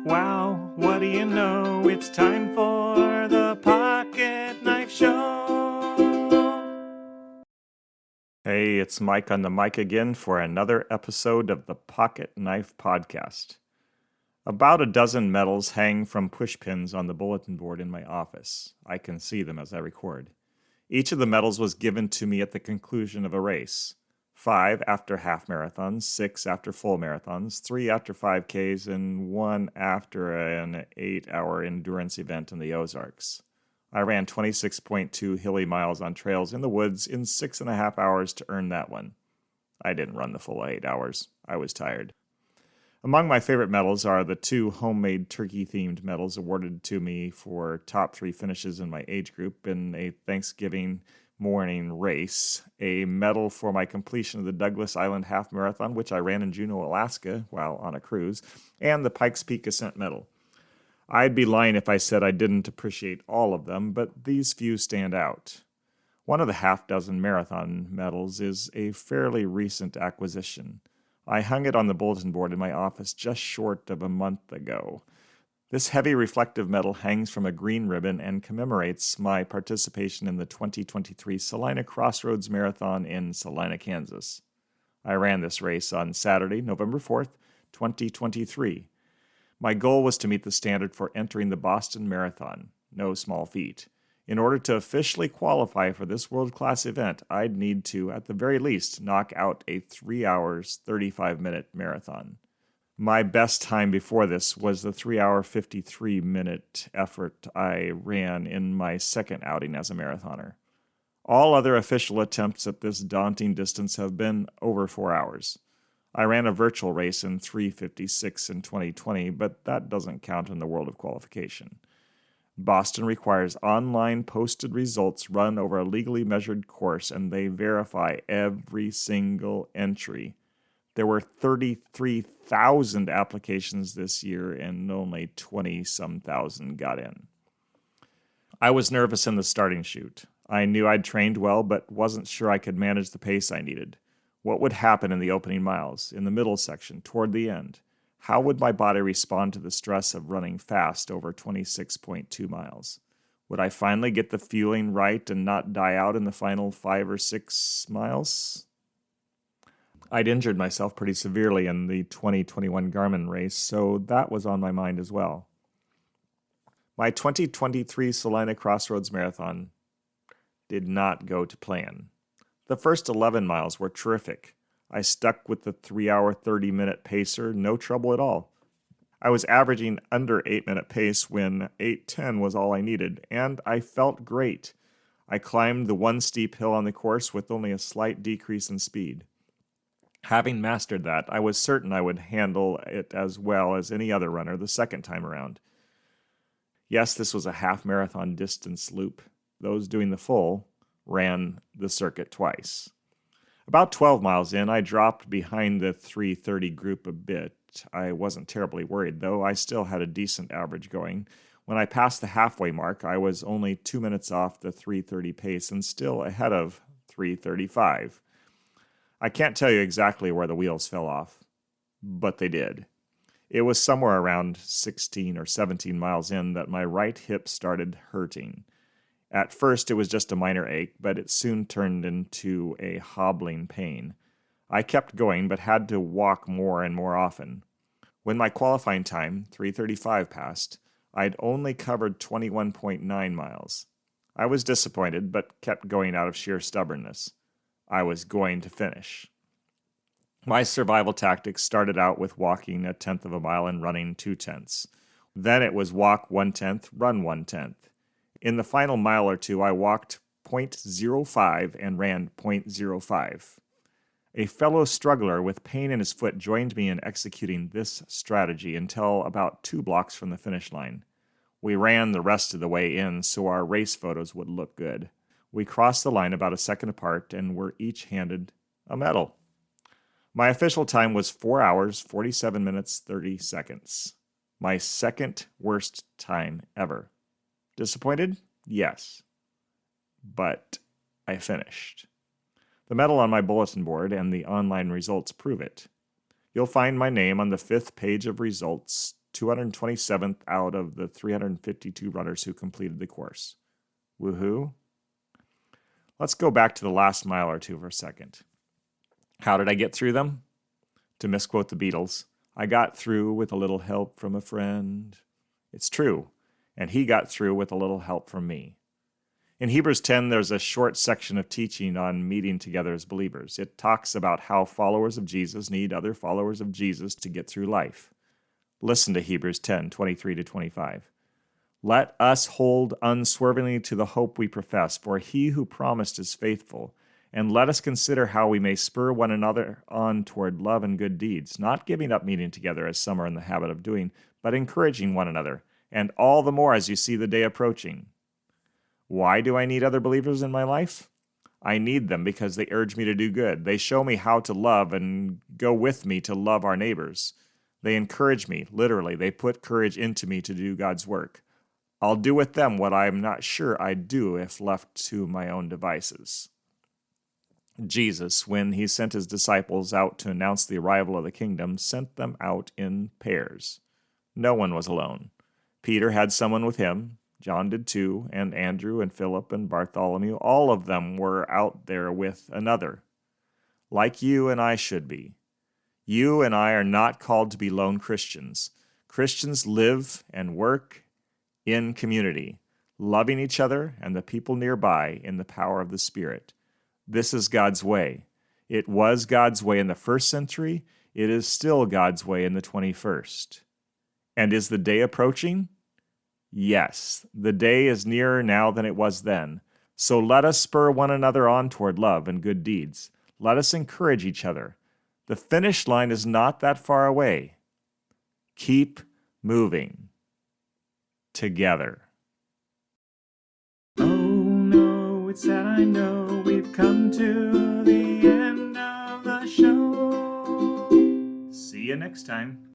wow, what do you know? It's time for the Pocket Knife Show. Hey, it's Mike on the mic again for another episode of the Pocket Knife Podcast. About a dozen medals hang from pushpins on the bulletin board in my office. I can see them as I record. Each of the medals was given to me at the conclusion of a race. 5 after half marathons, 6 after full marathons, 3 after 5Ks, and 1 after an 8-hour endurance event in the Ozarks. I ran 26.2 hilly miles on trails in the woods in 6.5 hours to earn that one. I didn't run the full 8 hours. I was tired. Among my favorite medals are the 2 homemade turkey-themed medals awarded to me for top 3 finishes in my age group in a Thanksgiving morning race, a medal for my completion of the Douglas Island Half Marathon, which I ran in Juneau, Alaska, while on a cruise, and the Pikes Peak Ascent Medal. I'd be lying if I said I didn't appreciate all of them, but these few stand out. One of the half-dozen marathon medals is a fairly recent acquisition. I hung it on the bulletin board in my office just short of a month ago. This heavy reflective medal hangs from a green ribbon and commemorates my participation in the 2023 Salina Crossroads Marathon in Salina, Kansas. I ran this race on Saturday, November 4th, 2023. My goal was to meet the standard for entering the Boston Marathon, no small feat. In order to officially qualify for this world-class event, I'd need to, at the very least, knock out a 3 hours, 35-minute marathon. My best time before this was the 3 hour, 53-minute effort I ran in my second outing as a marathoner. All other official attempts at this daunting distance have been over 4 hours. I ran a virtual race in 3:56 in 2020, but that doesn't count in the world of qualification. Boston requires online posted results run over a legally measured course, and they verify every single entry. There were 33,000 applications this year, and only 20-some thousand got in. I was nervous in the starting chute. I knew I'd trained well, but wasn't sure I could manage the pace I needed. What would happen in the opening miles, in the middle section, toward the end? How would my body respond to the stress of running fast over 26.2 miles? Would I finally get the fueling right and not die out in the final 5 or 6 miles? I'd injured myself pretty severely in the 2021 Garmin race, so that was on my mind as well. My 2023 Salina Crossroads Marathon did not go to plan. The first 11 miles were terrific. I stuck with the 3 hour, 30-minute pacer, no trouble at all. I was averaging under 8-minute pace when 8:10 was all I needed, and I felt great. I climbed the one steep hill on the course with only a slight decrease in speed. Having mastered that, I was certain I would handle it as well as any other runner the second time around. Yes, this was a half-marathon distance loop. Those doing the full ran the circuit twice. About 12 miles in, I dropped behind the 3:30 group a bit. I wasn't terribly worried, though. I still had a decent average going. When I passed the halfway mark, I was only 2 minutes off the 3:30 pace and still ahead of 3:35. I can't tell you exactly where the wheels fell off, but they did. It was somewhere around 16 or 17 miles in that my right hip started hurting. At first, it was just a minor ache, but it soon turned into a hobbling pain. I kept going, but had to walk more and more often. When my qualifying time, 3:35, passed, I'd only covered 21.9 miles. I was disappointed, but kept going out of sheer stubbornness. I was going to finish. My survival tactics started out with walking 1/10 of a mile and running 2/10. Then it was walk 1/10, run 1/10. In the final mile or two, I walked 0.05 and ran 0.05. A fellow struggler with pain in his foot joined me in executing this strategy until about 2 blocks from the finish line. We ran the rest of the way in so our race photos would look good. We crossed the line about a second apart and were each handed a medal. My official time was 4 hours, 47 minutes, 30 seconds. My second worst time ever. Disappointed? Yes. But I finished. The medal on my bulletin board and the online results prove it. You'll find my name on the 5th page of results 227th out of the 352 runners who completed the course. Woohoo! Let's go back to the last mile or two for a second. How did I get through them? To misquote the Beatles, I got through with a little help from a friend. It's true, and he got through with a little help from me. In Hebrews 10, there's a short section of teaching on meeting together as believers. It talks about how followers of Jesus need other followers of Jesus to get through life. Listen to Hebrews 10, 23 to 25. Let us hold unswervingly to the hope we profess, for he who promised is faithful. And let us consider how we may spur one another on toward love and good deeds, not giving up meeting together as some are in the habit of doing, but encouraging one another, and all the more as you see the day approaching. Why do I need other believers in my life? I need them because they urge me to do good. They show me how to love and go with me to love our neighbors. They encourage me, literally. They put courage into me to do God's work. I'll do with them what I'm not sure I'd do if left to my own devices. Jesus, when he sent his disciples out to announce the arrival of the kingdom, sent them out in pairs. No one was alone. Peter had someone with him. John did too, and Andrew and Philip and Bartholomew. All of them were out there with another, like you and I should be. You and I are not called to be lone Christians. Christians live and work in community, loving each other and the people nearby in the power of the Spirit. This is God's way. It was God's way in the first century. It is still God's way in the 21st. And is the day approaching? Yes, the day is nearer now than it was then. So let us spur one another on toward love and good deeds. Let us encourage each other. The finish line is not that far away. Keep moving. Together. Oh no, it's sad, I know we've come to the end of the show. See you next time.